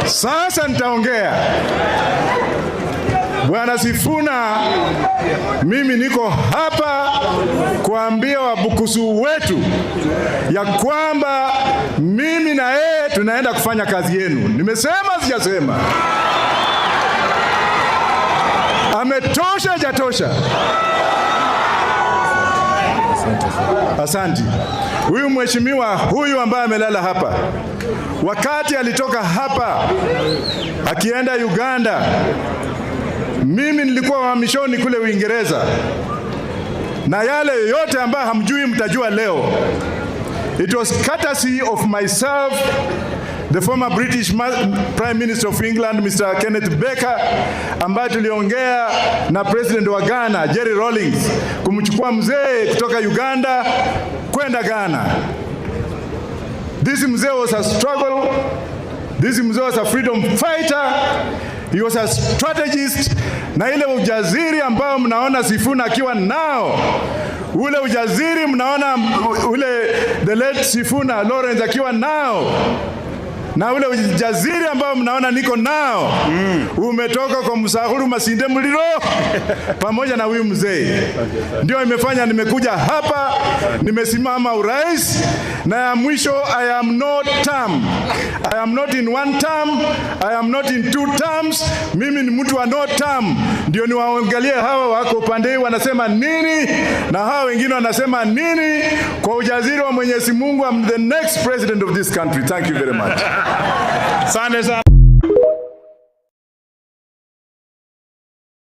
Sasa nitaongea. Bwana Sifuna, mimi niko hapa kuambia Wabukusu wetu ya kwamba mimi na yeye tunaenda kufanya kazi yenu. Nimesema sijasema? Ametosha hajatosha? Asante. Huyu mheshimiwa huyu ambaye amelala hapa, wakati alitoka hapa akienda Uganda, mimi nilikuwa uhamishoni kule Uingereza, na yale yote ambayo hamjui mtajua leo. It was courtesy of myself, the former British Prime Minister of England, Mr. Kenneth Baker, ambaye tuliongea na President wa Ghana, Jerry Rawlings, kumchukua mzee kutoka Uganda kwenda Ghana. This mzee was a struggle. This mzee was a freedom fighter. He was a strategist. Na ile ujaziri ambao mnaona Sifuna akiwa nao, ule ujaziri mnaona ule the late Sifuna Lawrence akiwa nao, na ule ujaziri ambao mnaona niko nao, umetoka kwa Musahuru Masinde Muliro pamoja na huyu mzee. Ndio imefanya nimekuja hapa, nimesimama urais, na ya mwisho, I am not term. I am not in one term, I am not in two terms. Mimi ni mtu wa no term. Ndio niwaangalie hawa wako upande wanasema nini na hawa wengine wanasema nini. Kwa ujaziri wa Mwenyezi Mungu, I'm the next president of this country. Thank you very much. Asante sana.